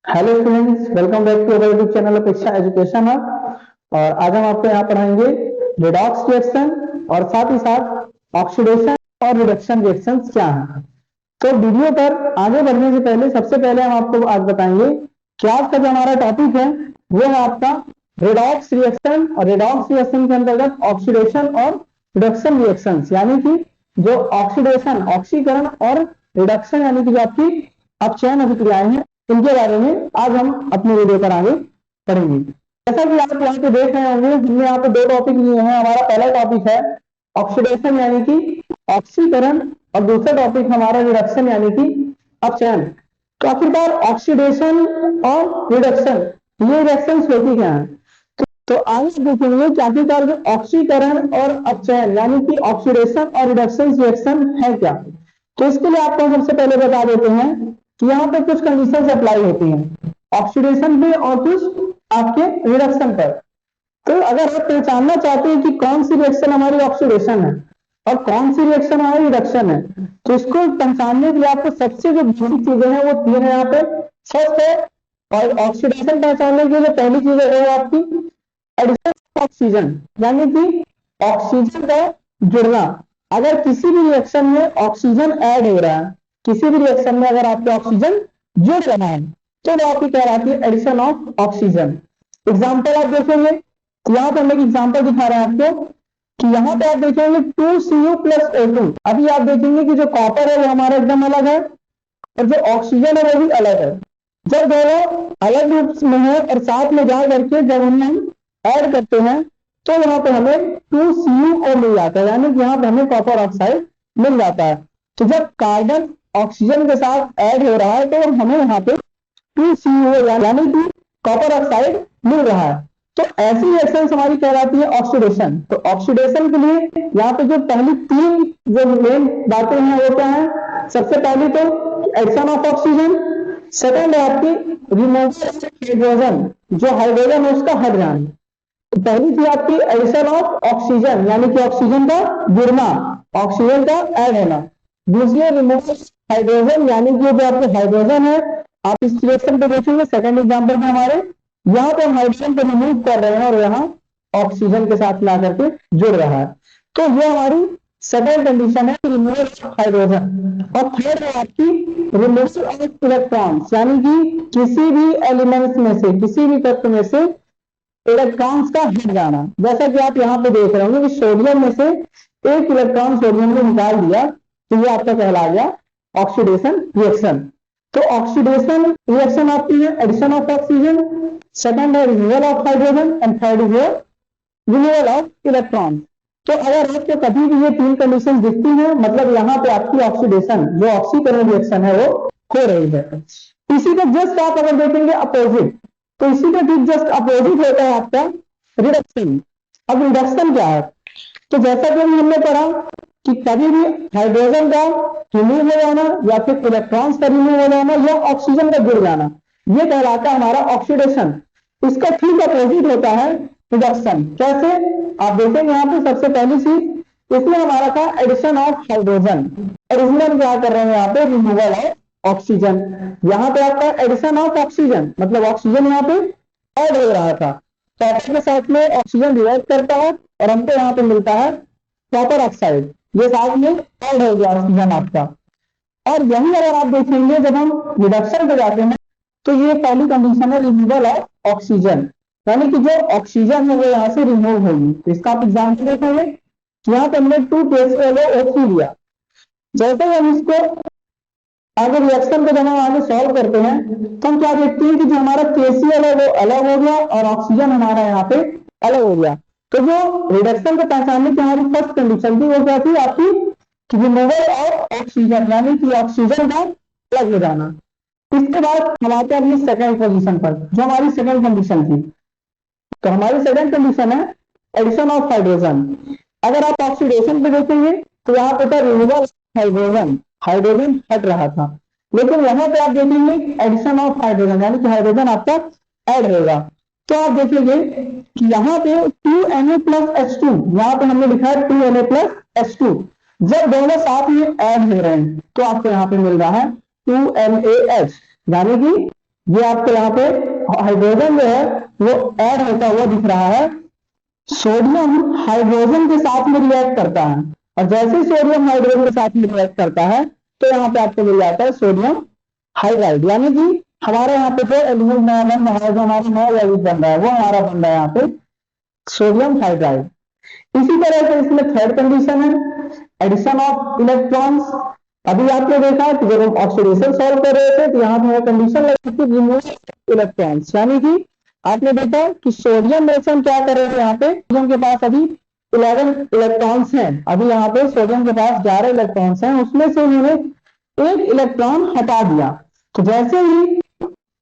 Hello students, welcome back to our YouTube channel Apeksha education hub. और आज हम आपको यहाँ पढ़ाएंगे रिडॉक्स रिएक्शन और साथ ही साथ ऑक्सीडेशन और रिडक्शन रिएक्शंस क्या हैं। तो वीडियो पर आगे बढ़ने से पहले सबसे पहले हम आपको आज बताएंगे कि आज का जो हमारा टॉपिक है वो है आपका रिडॉक्स रिएक्शन। और रिडॉक्स रिएक्शन के अंतर्गत ऑक्सीडेशन और रिडक्शन रिएक्शंस, यानी कि जो ऑक्सीडेशन ऑक्सीकरण और रिडक्शन यानी कि जो आपकी अपचयन अभिक्रियाएं हैं, इनके बारे में आज हम अपने वीडियो पर आगे पढ़ेंगे। जैसा कि आप यहाँ पे देख रहे होंगे, हमने यहाँ पे दो टॉपिक लिए हैं। हमारा पहला टॉपिक है ऑक्सीडेशन यानी कि ऑक्सीकरण, और दूसरा टॉपिक हमारा रिडक्शन यानी कि अपचयन। तो आखिरकार ऑक्सीडेशन और रिडक्शन, ये रिएक्शन होती क्या है? तो आगे देखेंगे कि आखिरकार जो ऑक्सीकरण और अपचयन यानी कि ऑक्सीडेशन और रिडक्शन रिएक्शन है क्या। तो इसके लिए आपको सबसे पहले बता देते हैं कि यहाँ पे कुछ कंडीशंस अप्लाई होती हैं ऑक्सीडेशन पे और कुछ आपके रिडक्शन पर। तो अगर आप पहचानना चाहते हैं कि कौन सी रिएक्शन हमारी ऑक्सीडेशन है और कौन सी रिएक्शन हमारी रिडक्शन है, तो इसको पहचानने के लिए आपको सबसे जो बेसिक चीजें हैं वो तीन है यहाँ पे। फर्स्ट है, और ऑक्सीडेशन पहचानने के लिए पहली चीज है वो आपकी एडिशन ऑफ ऑक्सीजन, यानी कि ऑक्सीजन का जुड़ना। अगर किसी भी रिएक्शन में ऑक्सीजन ऐड हो रहा है, किसी भी रिएक्शन में अगर आपके ऑक्सीजन जुड़ रहा है, तो वो आपकी कहलाती है एडिशन ऑफ ऑक्सीजन। एग्जाम्पल आप देखेंगे, यहाँ पे हम एक एग्जाम्पल दिखा रहे हैं आपको कि यहाँ पे आप देखेंगे 2Cu प्लस O2। अभी आप देखेंगे कि जो कॉपर है वो हमारा एकदम अलग है और जो ऑक्सीजन है वो भी अलग है। जब दोनों अलग रूप में है और साथ में जा करके जब हम ऐड करते हैं तो यहाँ पे हमें 2CuO मिल जाता है, यानी कि यहाँ पे हमें कॉपर ऑक्साइड मिल जाता है। तो जब कार्बन ऑक्सीजन के साथ ऐड हो रहा है तो हमें यहाँ पे 2CuO यानी कि कॉपर ऑक्साइड मिल रहा है। तो ऐसी रिएक्शन हमारी कहलाती है ऑक्सीडेशन। तो ऑक्सीडेशन के लिए यहाँ पे जो पहली तीन जो मेन बातें हैं वो क्या है? सबसे पहली तो एडिशन ऑफ ऑक्सीजन, सेकंड है आपकी रिमूवल ऑफ हाइड्रोजन, जो हाइड्रोजन है उसका हट जाना। तो पहली थी आपकी एडिशन ऑफ ऑक्सीजन यानी कि ऑक्सीजन का जुड़ना, ऑक्सीजन का ऐड होना। दूसरी रिमूवल हाइड्रोजन यानी कि जो आपके हाइड्रोजन है, आप इस रिएक्शन पे देखेंगे सेकंड एग्जांपल में हमारे यहाँ पे हम हाइड्रोजन को रिमूव कर रहे हैं और यहाँ ऑक्सीजन के साथ ला करके जुड़ रहा है। तो ये हमारी सेकंड कंडीशन है रिमूवल ऑफ हाइड्रोजन। और थर्ड है आपकी रिमूवल ऑफ इलेक्ट्रॉन्स, यानी कि किसी भी एलिमेंट्स में से, किसी भी तत्व में से इलेक्ट्रॉन्स का हट जाना। जैसा कि आप यहाँ पे देख रहे होंगे कि सोडियम में से एक इलेक्ट्रॉन सोडियम को निकाल दिया, तो ये आपका कहला गया ऑक्सीडेशन रिएक्शन। तो ऑक्सीडेशन रिएक्शन आपकी है एडिशन ऑफ ऑक्सीजन, सेकंड है removal of hydrogen and third is removal of electron. तो अगर आपको कभी भी ये तीन कंडीशन दिखती है, मतलब यहाँ पे आपकी ऑक्सीडेशन जो ऑक्सीकरण रिएक्शन है वो हो रही है। इसी का जस्ट आप अगर देखेंगे अपोजिट, तो इसी का ठीक जस्ट अपोजिट होता है आपका रिडक्शन। अब रिडक्शन क्या है? तो जैसा कि हमने पढ़ा कि कभी भी हाइड्रोजन का रिमूव हो जाना या फिर इलेक्ट्रॉन्स का रिमूव हो जाना या ऑक्सीजन का जुड़ जाना, ये कहलाता है हमारा ऑक्सीडेशन। इसका ठीक अपोजिट होता है रिडक्शन। कैसे? आप देखेंगे यहाँ पे सबसे पहली चीज इसमें हमारा था एडिशन ऑफ हाइड्रोजन, और इसमें हम क्या कर रहे हैं यहाँ पे रिमूवल ऑफ ऑक्सीजन। यहाँ पे आपका एडिशन ऑफ ऑक्सीजन मतलब ऑक्सीजन यहाँ पे ऐड हो रहा था, कॉपर के साथ में ऑक्सीजन रिएक्ट करता है और हमको यहाँ पे मिलता है कॉपर ऑक्साइड, ये साथ में ऐड हो गया ऑक्सीजन आपका। और यही अगर आप देखेंगे जब हम रिडक्शन पे जाते हैं तो ये पहली कंडीशन है रिमूवल ऑफ ऑक्सीजन, यानी कि जो ऑक्सीजन है वो यहाँ से रिमूव होगी। तो इसका आप एग्जाम्पल देखेंगे कि यहाँ पे हमने 2KClO लिया। जैसे ही हम इसको आगे रिएक्शन को जब हम आगे सॉल्व करते हैं तो हम क्या देखते हैं कि जो हमारा KCl है वो अलग हो गया और ऑक्सीजन हमारा यहाँ पे अलग हो गया। तो जो रिडक्शन को पहचानने की हमारी फर्स्ट कंडीशन थी वो क्या थी आपकी? रिमूवल ऑफ ऑक्सीजन, यानी कि ऑक्सीजन का अलग हो जाना। इसके बाद हम आते हैं अपनी सेकंड पोजीशन पर, जो हमारी सेकंड कंडीशन थी। तो हमारी सेकंड कंडीशन है एडिशन ऑफ हाइड्रोजन। अगर आप ऑक्सीडेशन पे देखेंगे तो यहाँ पे था रिमूवल हाइड्रोजन, हाइड्रोजन हट रहा था, लेकिन यहाँ पे आप देखेंगे एडिशन ऑफ हाइड्रोजन यानी कि हाइड्रोजन आपका ऐड होगा। तो आप देखेंगे कि यहाँ पे 2Na प्लस H2, यहाँ पे हमने लिखा है 2Na प्लस H2। जब दोनों साथ में ऐड हो रहे हैं तो आपको यहाँ पे मिल रहा है 2NaH, यानी कि ये आपको यहाँ पे हाइड्रोजन जो है वो ऐड होता हुआ दिख रहा है। सोडियम हाइड्रोजन के साथ में रिएक्ट करता है, और जैसे ही सोडियम हाइड्रोजन के साथ में रिएक्ट करता है तो यहाँ पे आपको मिल जाता है सोडियम हाइड्राइड, यानी कि हमारे यहाँ पे जो एलिमेंट नया बन रहा है, जो हमारा नया यौगिक बन रहा है, वो हमारा बन रहा है यहाँ पे सोडियम हाइड्राइड। इसी तरह से इसमें थर्ड कंडीशन है एडिशन ऑफ इलेक्ट्रॉन्स। अभी आपने देखा कि जब हम ऑक्सीडेशन सॉल्व कर रहे थे तो यहाँ पे कंडीशन लगी थी रिमूव इलेक्ट्रॉन्स, यानी कि आपने देखा कि सोडियम में से हम क्या कर रहे थे, यहाँ पे सोडियम के पास अभी 11 इलेक्ट्रॉन्स हैं, अभी यहाँ पे सोडियम के पास 11 इलेक्ट्रॉन्स हैं, उसमें से उन्होंने एक इलेक्ट्रॉन हटा दिया। तो जैसे ही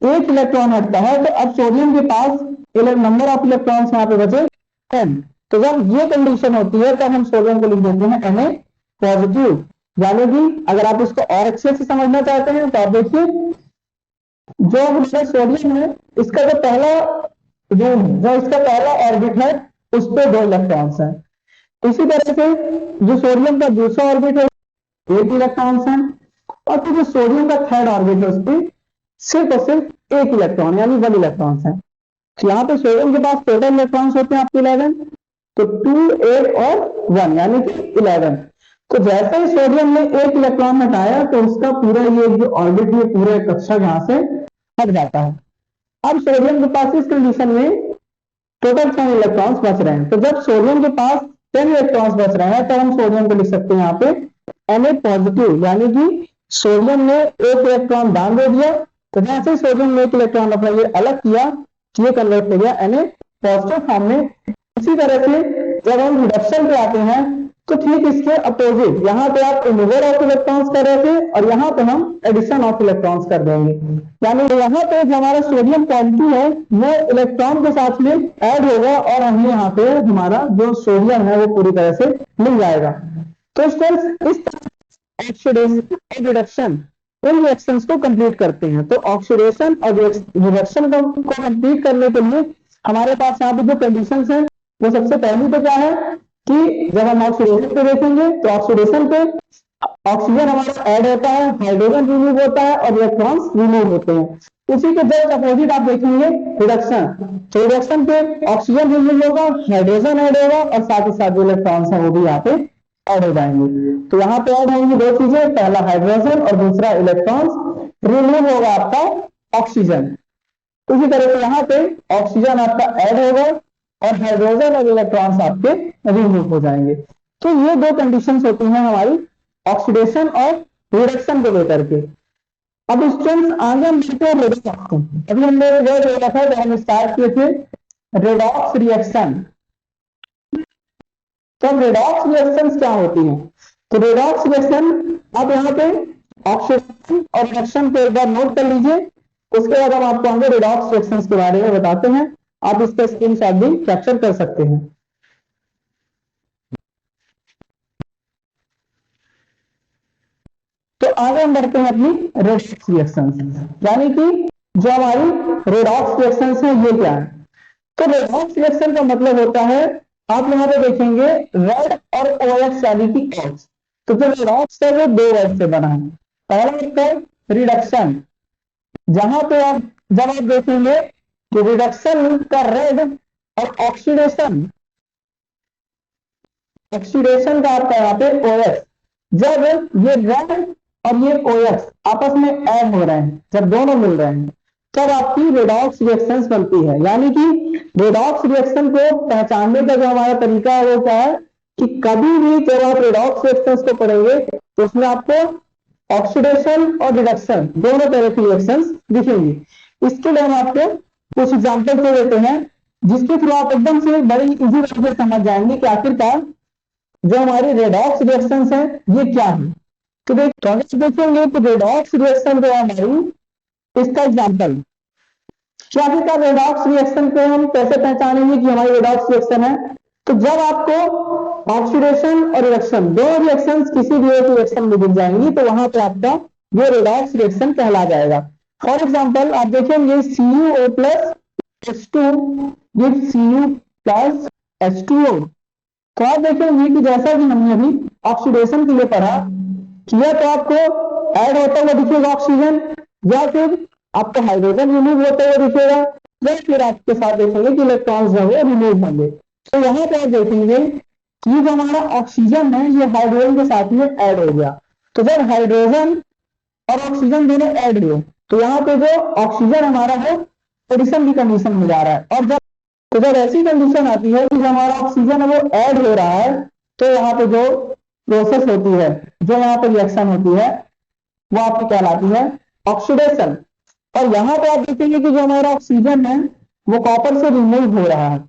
एक इलेक्ट्रॉन हटता है तो अब सोडियम के पास नंबर ऑफ इलेक्ट्रॉन्स यहाँ पे बचे 10। तो जब ये कंडीशन होती है तब हम सोडियम को लिख देते हैं Na पॉजिटिव। यानी कि अगर आप इसको और अच्छे से समझना चाहते हैं तो आप देखिए, जो हमारा सोडियम है इसका जो पहला रूम, जो इसका पहला ऑर्बिट है उस पर 2 इलेक्ट्रॉन्स हैं। इसी तरह से जो सोडियम का दूसरा ऑर्बिट है 8 इलेक्ट्रॉन्स हैं, और फिर जो सोडियम का थर्ड ऑर्बिट है उस पर सिर्फ और सिर्फ 1 इलेक्ट्रॉन यानी 1 इलेक्ट्रॉन्स है। तो यहाँ पे सोडियम के पास टोटल इलेक्ट्रॉन्स होते हैं आपके 11, तो 2, 8 और 1 यानी कि 11। तो जैसे ही सोडियम ने 1 इलेक्ट्रॉन हटाया तो उसका पूरा ये जो ऑर्बिट, ये पूरा कक्षा यहाँ से हट जाता है। अब सोडियम के पास इस कंडीशन में टोटल 10 इलेक्ट्रॉन्स बच रहे हैं। तो जब सोडियम के पास 10 इलेक्ट्रॉन्स बच रहे हैं तो हम सोडियम को लिख सकते हैं यहाँ पे Na पॉजिटिव, यानी कि सोडियम ने 1 इलेक्ट्रॉन दान दे दिया, तो जैसे सोडियम ने 1 इलेक्ट्रॉन अपना ये अलग किया, ये कन्वर्ट हो गया Na पॉजिटिव फॉर्म में। इसी तरह से जब हम रिडक्शन पे आते हैं तो ठीक इसके अपोजिट, यहाँ पे आप रिमूवल ऑफ इलेक्ट्रॉन्स कर रहे थे और यहाँ पे हम एडिशन ऑफ इलेक्ट्रॉन्स कर देंगे। यानी यहाँ पे जो हमारा सोडियम पॉजिटिव है वो इलेक्ट्रॉन के साथ में ऐड होगा और हमें यहाँ पे हमारा जो सोडियम है वो पूरी तरह से मिल जाएगा। तो स्टूडेंट्स इस ऑक्सीडेशन और रिडक्शन इन रिएक्शंस को कंप्लीट करते हैं। तो ऑक्सीडेशन और रिडक्शन को कंप्लीट करने के लिए हमारे पास यहाँ पे जो कंडीशंस हैं वो सबसे पहली तो क्या है कि जब हम ऑक्सीडेशन पे देखेंगे तो ऑक्सीडेशन पे ऑक्सीजन हमारा ऐड होता है, हाइड्रोजन रिमूव होता है और इलेक्ट्रॉन्स रिमूव होते हैं। उसी के जस्ट अपोजिट आप देखेंगे रिडक्शन, तो रिडक्शन पे ऑक्सीजन रिमूव होगा, हाइड्रोजन ऐड होगा और साथ ही साथ जो इलेक्ट्रॉन्स हैं वो भी यहाँ पे ऐड हो जाएंगे। तो यहाँ पे ऐड होंगी 2 चीजें, पहला हाइड्रोजन और दूसरा इलेक्ट्रॉन्स, रिमूव होगा आपका ऑक्सीजन। उसी तरह से यहाँ पे ऑक्सीजन आपका ऐड होगा और हाइड्रोजन और इलेक्ट्रॉन्स आपके रिमूव हो जाएंगे। तो ये 2 कंडीशंस होती हैं हमारी ऑक्सीडेशन और रिडक्शन को लेकर के। अब स्टूडेंट्स आगे हम देखते हैं रिडक्शन। अभी हमने जो देखा था जब हम स्टार्ट किए थे रेडॉक्स रिएक्शन। तो रेडॉक्स रिएक्शंस क्या होती हैं? तो रेडॉक्स रिएक्शन आप यहाँ पे ऑक्सीडेशन और रिडक्शन को एक बार नोट कर लीजिए, उसके बाद हम आपको आगे रिडॉक्स रिएक्शंस के बारे में बताते हैं। आप इसका स्क्रीनशॉट भी कैप्चर कर सकते हैं। तो आगे हम बढ़ते हैं अपनी रेडॉक्स रिएक्शंस, यानी कि जो हमारी रेडॉक्स रिएक्शंस है ये क्या है? तो रेडॉक्स रिएक्शन का मतलब होता है, आप यहाँ पे देखेंगे रेड और OX यानी कि X। तो जो रेडॉक्स है वो 2 वर्ड से बना है। पहला एक है रिडक्शन, जहां पे आप जब आप देखेंगे कि रिडक्शन का रेड और ऑक्सीडेशन, ऑक्सीडेशन का आपका यहाँ पे OX, जब ये रेड और ये OX आपस में ऐड हो रहे हैं, जब दोनों मिल रहे हैं तब आपकी रेडॉक्स रिएक्शंस बनती है। यानी कि रेडॉक्स रिएक्शन को पहचानने का जो हमारा तरीका है वो क्या है कि कभी भी जब आप रेडॉक्स रिएक्शंस को पढ़ेंगे तो उसमें आपको ऑक्सीडेशन और रिडक्शन दोनों तरह की रिएक्शंस दिखेंगी। इसके लिए हम आपको कुछ एग्जाम्पल दे देते हैं जिसके थ्रू आप एकदम से बड़ी इजी वे से समझ जाएंगे कि आखिरकार जो हमारी रेडॉक्स रिएक्शंस हैं ये क्या है। तो देखेंगे तो रेडॉक्स रिएक्शन जो हमारी, इसका एग्जाम्पल क्या आखिरकार रेडॉक्स रिएक्शन को हम कैसे पहचानेंगे कि हमारी रेडॉक्स रिएक्शन है? तो जब आपको ऑक्सीडेशन और रिडक्शन दोनों रिएक्शंस किसी भी एक रिएक्शन में दिख जाएंगी तो वहां पे आपका ये रेडॉक्स रिएक्शन कहला जाएगा। फॉर एग्जांपल आप देखेंगे CuO plus H2 give Cu plus H2O। तो आप देखेंगे कि जैसा कि हमने अभी ऑक्सीडेशन के लिए पढ़ा किया तो आपको ऐड होता हुआ दिखेगा ऑक्सीजन, या फिर आपको हाइड्रोजन रिमूव होते हुए दिखेगा, या फिर आपके साथ देखेंगे कि इलेक्ट्रॉन्स जो है रिमूव होंगे। तो यहाँ पे आप देखेंगे कि जो हमारा ऑक्सीजन है ये हाइड्रोजन के साथ में ऐड हो गया। तो जब हाइड्रोजन और ऑक्सीजन दोनों ऐड हुए तो यहाँ पे जो ऑक्सीजन हमारा है एडिशन की कंडीशन में जा रहा है, और जब ऐसी कंडीशन आती है कि जो हमारा ऑक्सीजन है वो ऐड हो रहा है, तो यहाँ पे जो प्रोसेस होती है, जो यहाँ पे रिएक्शन होती है, वो आपकी कहलाती है ऑक्सीडेशन। और यहाँ पे आप देखेंगे कि जो हमारा ऑक्सीजन है वो कॉपर से रिमूव हो रहा है,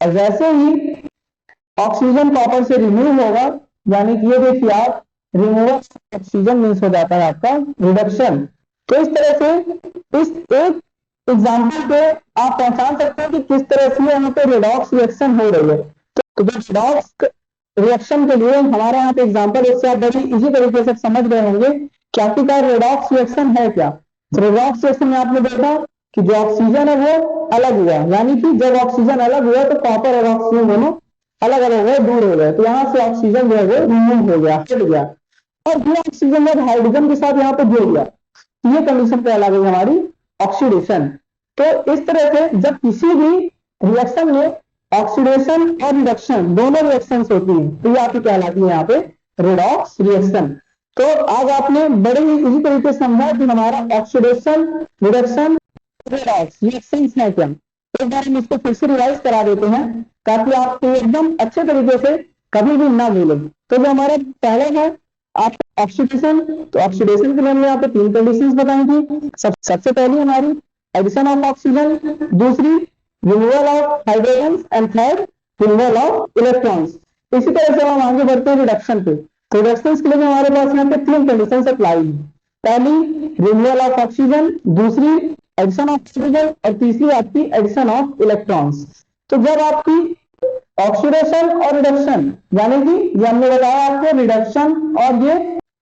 और जैसे ही ऑक्सीजन कॉपर से रिमूव होगा, यानी कि ये देखिए आप रिमूवल ऑक्सीजन मीन्स हो जाता है आपका रिडक्शन। तो इस तरह से इस एक एग्जाम्पल पे आप पहचान सकते हैं कि किस तरह से यहाँ पे रेडॉक्स रिएक्शन हो रही है। तो जो रेडॉक्स रिएक्शन के लिए हमारे यहाँ पे एग्जाम्पल, इससे आप बड़ी इजी तरीके से समझ गए होंगे कि आखिरकार रेडॉक्स रिएक्शन है क्या। तो रेडॉक्स रिएक्शन में आपने देखा कि जो ऑक्सीजन है वो अलग हुआ, यानी कि जब ऑक्सीजन अलग हुआ तो कॉपर और ऑक्सीजन दोनों अलग अलग हुए, दूर हो गए, तो यहाँ से ऑक्सीजन जो है वो रिमूव हो गया, हट गया, और ये ऑक्सीजन जब हाइड्रोजन के साथ यहाँ पे जुड़ गया, ये कंडीशन कहला गई हमारी ऑक्सीडेशन। तो इस तरह से जब किसी भी रिएक्शन में ऑक्सीडेशन और रिडक्शन दोनों रिएक्शंस होती हैं, तो ये आपकी कहलाती है यहाँ पे रेडॉक्स रिएक्शन। तो आज आपने बड़े ही इजी तरीके से समझा कि हमारा ऑक्सीडेशन, रिडक्शन, रेडॉक्स रिएक्शंस है क्या। एक बार हम इसको फिर से रिवाइज करा देते हैं ताकि आपको एकदम अच्छे तरीके से कभी भी ना भूले। तो जो हमारा पहला है आप ऑक्सीडेशन, तो ऑक्सीडेशन के लिए हमने यहाँ पे 3 कंडीशंस बताई थी। सबसे पहली हमारी एडिशन ऑफ ऑक्सीजन, दूसरी removal of hydrogen, and third removal of electrons. इसी तरह से हम आगे बढ़ते हैं रिडक्शन पे। तो रिडक्शन के लिए हमारे पास यहाँ पे 3 कंडीशन अप्लाई है। पहली रिमूवल ऑफ ऑक्सीजन, दूसरी एडिशन ऑफ हाइड्रोजन, और तीसरी आपकी एडिशन ऑफ इलेक्ट्रॉन्स। तो जब आपकी ऑक्सीडेशन और रिडक्शन, यानी कि ये हमने बताया आपको रिडक्शन और ये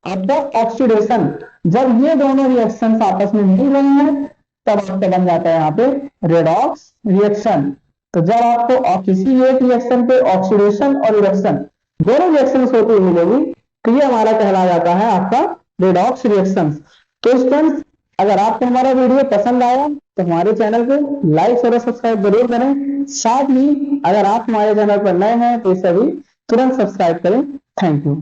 आपका ऑक्सीडेशन, जब ये दोनों रिएक्शन आपस में मिल रही हैं तब आपका बन जाता है यहाँ पे रेडॉक्स रिएक्शन। तो जब आपको किसी एक रिएक्शन पे ऑक्सीडेशन और रिडक्शन दोनों रिएक्शन होती हुई मिलेगी तो ये हमारा कहला जाता है आपका रेडॉक्स रिएक्शन। तो स्टूडेंट्स, अगर आपको हमारा वीडियो पसंद आया तो हमारे चैनल को लाइक और सब्सक्राइब जरूर करें। साथ ही अगर आप हमारे चैनल पर नए हैं तो इसे भी तुरंत सब्सक्राइब करें। Thank you.